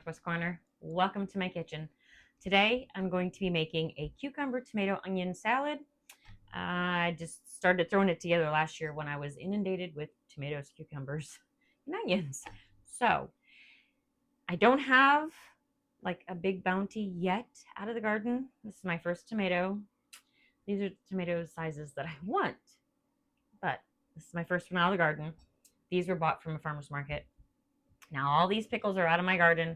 Northwest Corner. Welcome to my kitchen. Today I'm going to be making a cucumber, tomato, onion salad. I just started throwing it together last year when I was inundated with tomatoes, cucumbers, and onions. So I don't have like a big bounty yet out of the garden. This is my first tomato. These are tomato sizes that I want, but this is my first one out of the garden. These were bought from a farmer's market. Now all these pickles are out of my garden.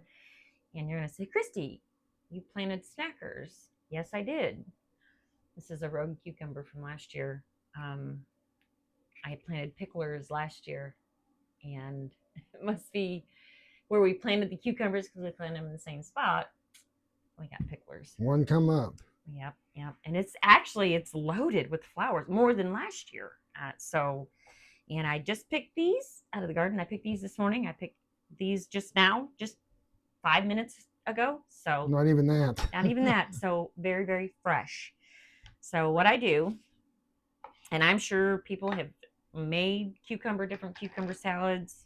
And you're going to say, Christy, you planted snackers. Yes, I did. This is a rogue cucumber from last year. I planted picklers last year, and it must be where we planted the cucumbers because we planted them in the same spot. We got picklers. One come up. Yep. And it's loaded with flowers more than last year. And I just picked these out of the garden. I picked these this morning. I picked these just now, just 5 minutes ago. So not even that. Not even that. So very, very fresh. So what I do, and I'm sure people have made different cucumber salads,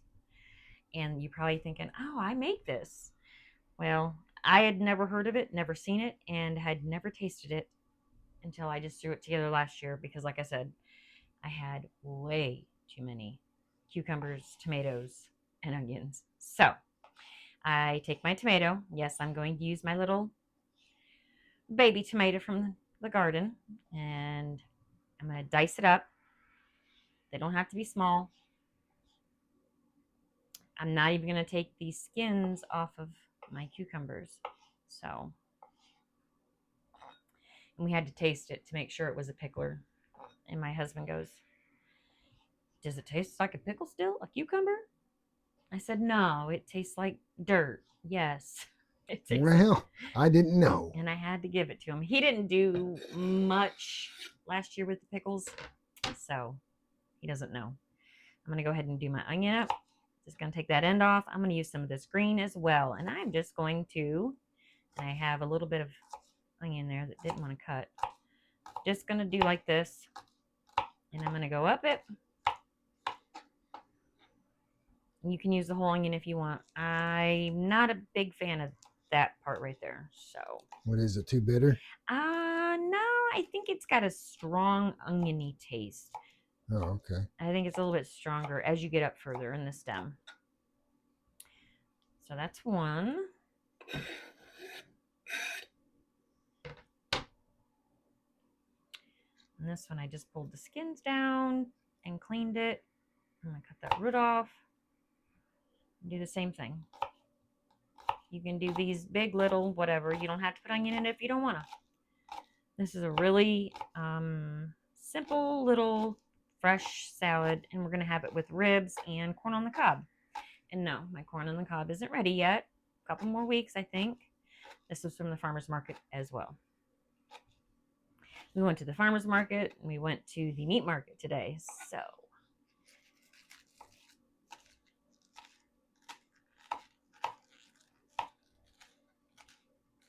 and you're probably thinking, oh, I make this. Well, I had never heard of it, never seen it, and had never tasted it until I just threw it together last year because, like I said, I had way too many cucumbers, tomatoes, and onions. So I take my tomato. Yes, I'm going to use my little baby tomato from the garden, and I'm going to dice it up. They don't have to be small. I'm not even going to take these skins off of my cucumbers. So, and we had to taste it to make sure it was a pickler. And my husband goes, does it taste like a pickle still? A cucumber? I said, no, it tastes like dirt. Yes. Well, I didn't know. And I had to give it to him. He didn't do much last year with the pickles, so he doesn't know. I'm going to go ahead and do my onion up. Just going to take that end off. I'm going to use some of this green as well. And I'm just going to, I have a little bit of onion there that didn't want to cut. Just going to do like this. And I'm going to go up it. You can use the whole onion if you want. I'm not a big fan of that part right there. So. What is it, too bitter? No, I think it's got a strong oniony taste. Oh, okay. I think it's a little bit stronger as you get up further in the stem. So that's one. And this one I just pulled the skins down and cleaned it. I'm going to cut that root off. Do the same thing. You can do these big, little, whatever. You don't have to put onion in it if you don't want to. This is a really simple little fresh salad, and we're going to have it with ribs and corn on the cob. And no, my corn on the cob isn't ready yet. A couple more weeks, I think. This was from the farmer's market as well. We went to the farmer's market, and we went to the meat market today. So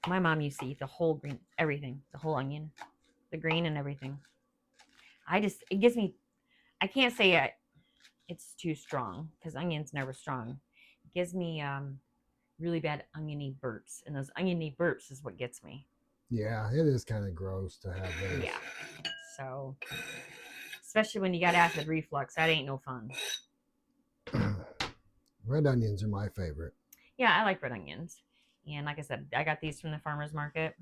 my mom used to eat the whole green, everything, the whole onion, the green and everything. It gives me, I can't say it's too strong because onion's never strong. It gives me really bad oniony burps, and those oniony burps is what gets me. Yeah, it is kind of gross to have those. Yeah. So, especially when you got acid reflux, that ain't no fun. Red onions are my favorite. Yeah, I like red onions. And like I said, I got these from the farmer's market.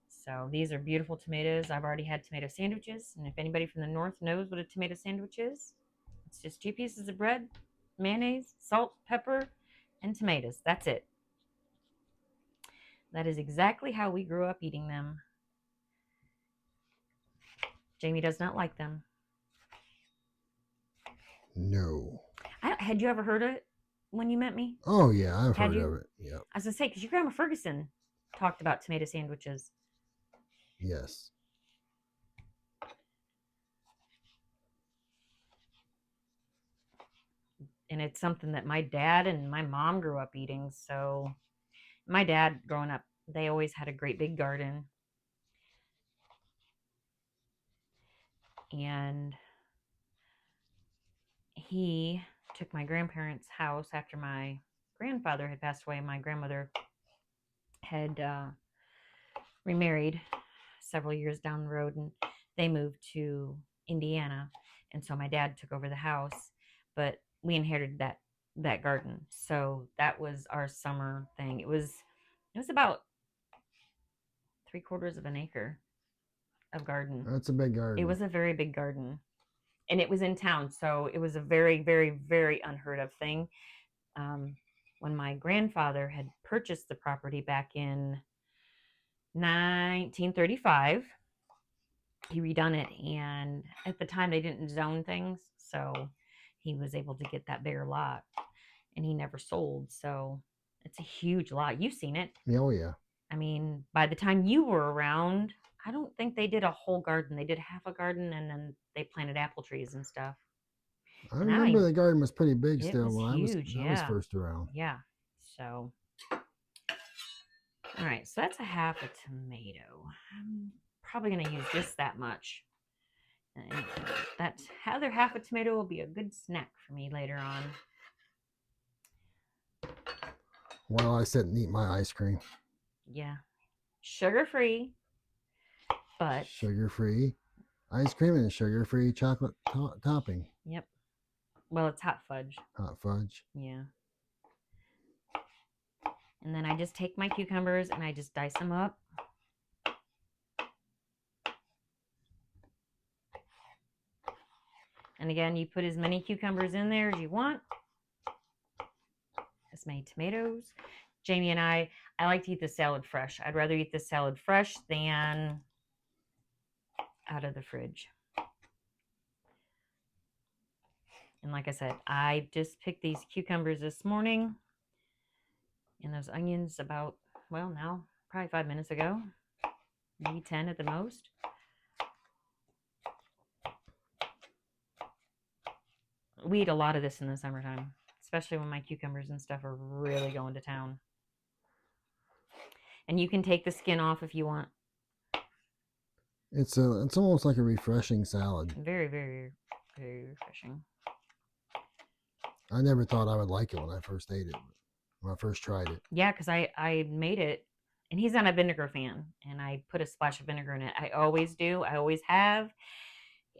So these are beautiful tomatoes. I've already had tomato sandwiches. And if anybody from the north knows what a tomato sandwich is, it's just 2 pieces of bread, mayonnaise, salt, pepper, and tomatoes. That's it. That is exactly how we grew up eating them. Jamie does not like them. No. Had you ever heard of it when you met me? Oh, yeah, I've heard of it. Yep. I was going to say, because your grandma Ferguson talked about tomato sandwiches. Yes. And it's something that my dad and my mom grew up eating. So my dad growing up, they always had a great big garden. And he took my grandparents' house after my grandfather had passed away, my grandmother had remarried several years down the road, and they moved to Indiana, and so my dad took over the house, but we inherited that garden, so that was our summer thing. It was about 3/4 of an acre of garden. That's a big garden. It was a very big garden, and it was in town, so it was a very, very, very unheard of thing. When my grandfather had purchased the property back in 1935, he redone it, and at the time they didn't zone things, so he was able to get that bigger lot, and he never sold. So it's a huge lot. You've seen it. Oh yeah. I mean, by the time you were around, I don't think they did a whole garden. They did half a garden, and then they planted apple trees and stuff. I remember the garden was pretty big It still was when huge, I was yeah. first around. Yeah. So, all right. So that's a half a tomato. I'm probably going to use just that much. And that other half a tomato will be a good snack for me later on. While I sit and eat my ice cream. Yeah. Sugar-free, but... Sugar-free ice cream and sugar-free chocolate topping. Yep. Well, it's hot fudge. Hot fudge. Yeah. And then I just take my cucumbers and I just dice them up. And again, you put as many cucumbers in there as you want. As many tomatoes. Jamie and I like to eat the salad fresh. I'd rather eat the salad fresh than out of the fridge. And like I said, I just picked these cucumbers this morning. And those onions about, well, now, probably 5 minutes ago. Maybe 10 at the most. We eat a lot of this in the summertime, especially when my cucumbers and stuff are really going to town. And you can take the skin off if you want. It's almost like a refreshing salad. Very, very, very refreshing. I never thought I would like it when I first ate it. When I first tried it. Yeah, because I made it, and he's not a vinegar fan, and I put a splash of vinegar in it. I always do. I always have.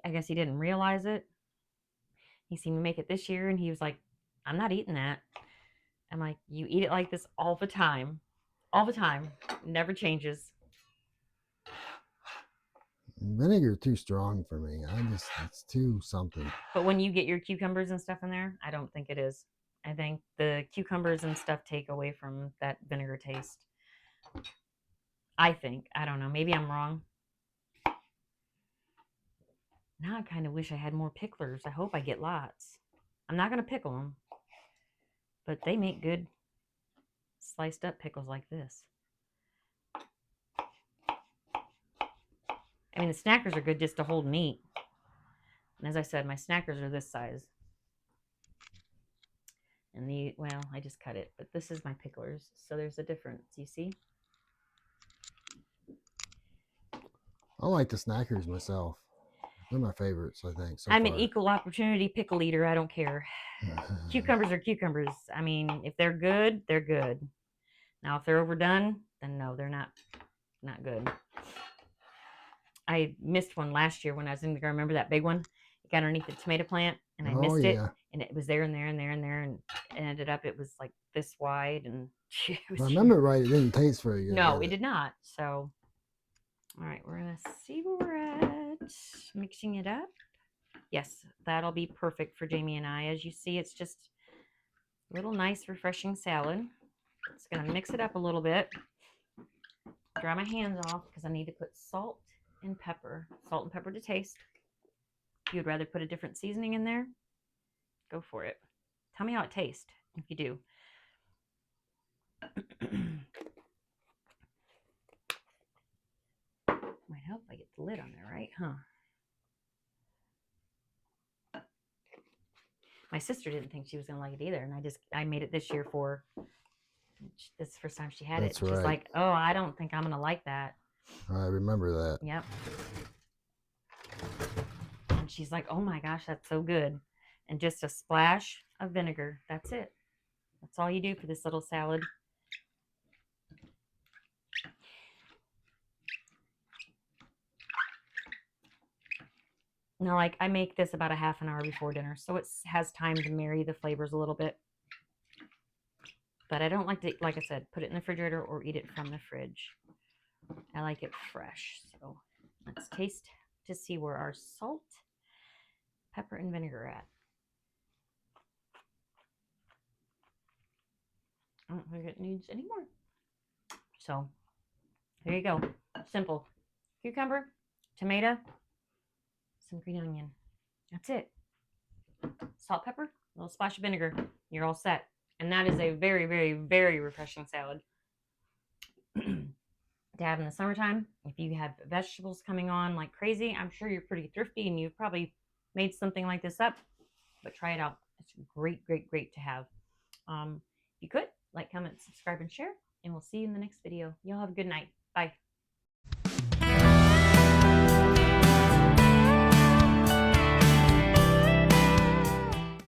I guess he didn't realize it. He seen me make it this year, and he was like, I'm not eating that. I'm like, you eat it like this all the time. All the time. Never changes. Vinegar too strong for me. It's too something. But when you get your cucumbers and stuff in there, I don't think it is. I think the cucumbers and stuff take away from that vinegar taste. I think. I don't know. Maybe I'm wrong. Now I kind of wish I had more picklers. I hope I get lots. I'm not going to pickle them. But they make good sliced up pickles like this. I mean, the snackers are good just to hold meat. And as I said, my snackers are this size. And well, I just cut it. But this is my picklers. So there's a difference, you see? I like the snackers myself. They're my favorites, I think. I'm an equal opportunity pickle eater. I don't care. Cucumbers are cucumbers. I mean, if they're good, they're good. Now, if they're overdone, then no, they're not good. I missed one last year when I was in the garden. Remember that big one? It got underneath the tomato plant, and I missed it. And it was there and there and there and there, and it ended up, it was like this wide. And if I remember right, it didn't taste very good. No, it did not. So, all right, we're going to see where we're at. Mixing it up. Yes, that'll be perfect for Jamie and I. As you see, it's just a little nice, refreshing salad. Just going to mix it up a little bit. Dry my hands off because I need to put salt and pepper. Salt and pepper to taste. If you'd rather put a different seasoning in there, go for it. Tell me how it tastes if you do. Might help if I get the lid on there, right? Huh? My sister didn't think she was going to like it either, and I made it this year for her. This is the first time she had it. She's like, oh, I don't think I'm going to like that. I remember that. Yep. And she's like, oh my gosh, that's so good. And just a splash of vinegar. That's it. That's all you do for this little salad. Now, like, I make this about a half an hour before dinner, so it has time to marry the flavors a little bit. But I don't like to, like I said, put it in the refrigerator or eat it from the fridge. I like it fresh. So let's taste to see where our salt, pepper, and vinegar are at. I don't think it needs any more. So there you go. Simple. Cucumber, tomato, some green onion. That's it. Salt, pepper, a little splash of vinegar. You're all set. And that is a very, very, very refreshing salad to have in the summertime. If you have vegetables coming on like crazy, I'm sure you're pretty thrifty and you've probably made something like this up, but try it out. It's great, great, great to have. If you could, like, comment, subscribe, and share, and we'll see you in the next video. Y'all have a good night. Bye.